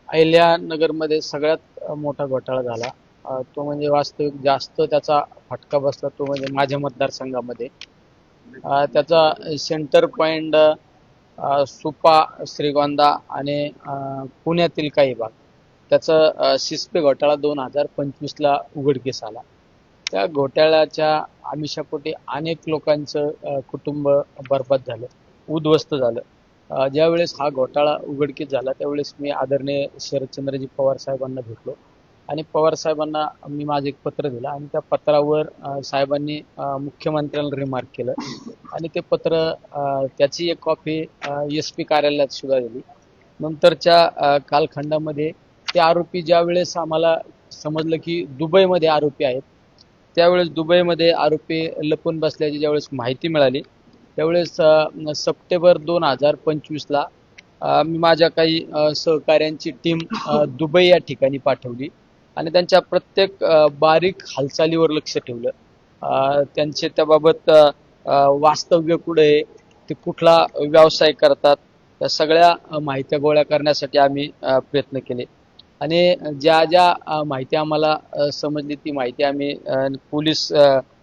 अहिल्यानगरमध्ये सगळ्यात मोठा घोटाळा झाला. तो म्हणजे वास्तविक जास्त त्याचा फटका बसला तो म्हणजे माझ्या मतदारसंघामध्ये. त्याचा सेंटर पॉइंट सुपा, श्रीगोंदा आणि पुण्यातील काही भाग. त्याचा सिस्पे घोटाळा 2025ला उघडकीस आला. त्या घोटाळ्याच्या आमिषापोटी अनेक लोकांचं कुटुंब बरबाद झालं, उद्ध्वस्त झालं. ज्यावेळेस हा घोटाळा उघडकीस झाला त्यावेळेस मी आदरणीय शरदचंद्रजी पवार साहेबांना भेटलो आणि पवार साहेबांना मी माझं एक पत्र दिलं आणि त्या पत्रावर साहेबांनी मुख्यमंत्र्यांना रिमार्क केलं आणि ते पत्र त्याची एक कॉपी SP कार्यालयात सुद्धा दिली. नंतरच्या कालखंडामध्ये ते आरोपी ज्यावेळेस आम्हाला समजलं की दुबईमध्ये आरोपी आहेत, त्यावेळेस दुबईमध्ये आरोपी लपून बसल्याची ज्यावेळेस माहिती मिळाली त्यावेळेस सप्टेंबर 2025ला मी माझ्या काही सहकाऱ्यांची टीम दुबई या ठिकाणी पाठवली आणि त्यांच्या प्रत्येक बारीक हालचालीवर लक्ष ठेवलं. त्यांचे त्याबाबत वास्तव्य कुठे आहे, ते कुठला व्यवसाय करतात, त्या सगळ्या माहित्या गोळा करण्यासाठी आम्ही प्रयत्न केले आणि ज्या ज्या माहिती आम्हाला समजली ती माहिती आम्ही पोलीस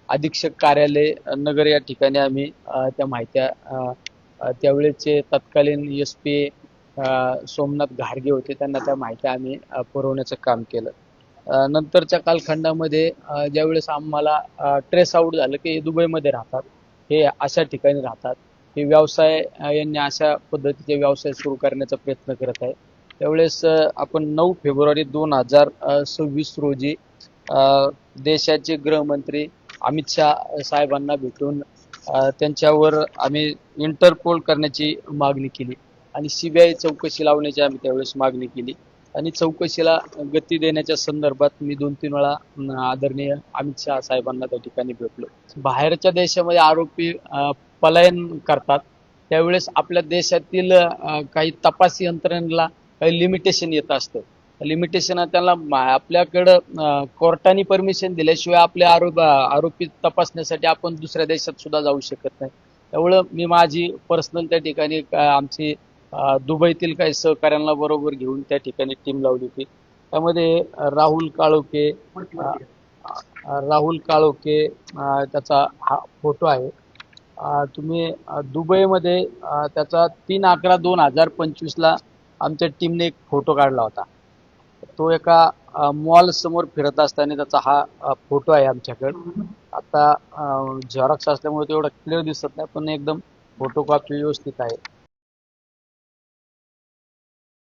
अधीक्षक कार्यालय नगर या ठिकाणी आम्ही त्या माहित्या त्यावेळेचे तत्कालीन SP सोमनाथ घारगे होते, त्यांना त्या माहिती आम्ही पुरवण्याचं काम केलं. नंतरच्या कालखंडामध्ये ज्यावेळेस आम्हाला ट्रेस आउट झालं की हे दुबईमध्ये राहतात, हे अशा ठिकाणी राहतात, हे व्यवसाय यांनी अशा पद्धतीचे व्यवसाय सुरू करण्याचा प्रयत्न करत आहे. त्यावेळेस आपण 9 फेब्रुवारी 2026 रोजी देशाचे गृहमंत्री अमित शाह साहेबांना भेटून त्यांच्यावर आम्ही इंटरपोल करण्याची मागणी केली आणि CBI चौकशी लावण्याची आम्ही त्यावेळेस मागणी केली आणि चौकशीला गती देण्याच्या संदर्भात मी 2-3 वेळा आदरणीय अमित शाह साहेबांना त्या ठिकाणी भेटलो. बाहेरच्या देशामध्ये आरोपी पलायन करतात त्यावेळेस आपल्या देशातील काही तपास यंत्रणेला काही लिमिटेशन येत असतं. लिमिटेशन त्यांना आपल्याकडं कोर्टाने परमिशन दिल्याशिवाय आपले आरोपी तपासण्यासाठी आपण दुसऱ्या देशात सुद्धा जाऊ शकत नाही. त्यामुळं मी माझी पर्सनल त्या ठिकाणी आमची दुबईतील काही सहकाऱ्यांना बरोबर घेऊन त्या ठिकाणी टीम लावली होती. त्यामध्ये राहुल काळोखे त्याचा हा फोटो आहे. तुम्ही दुबईमध्ये त्याचा 3/11/2025ला आमच्या टीमने एक फोटो काढला होता. तो एका मॉल समोर फिरत असताना त्याचा हा फोटो आहे आमच्याकडे. आता झेरॉक्स असल्यामुळे तो एवढा क्लिअर दिसत नाही, पण एकदम फोटोकॉपी व्यवस्थित आहे.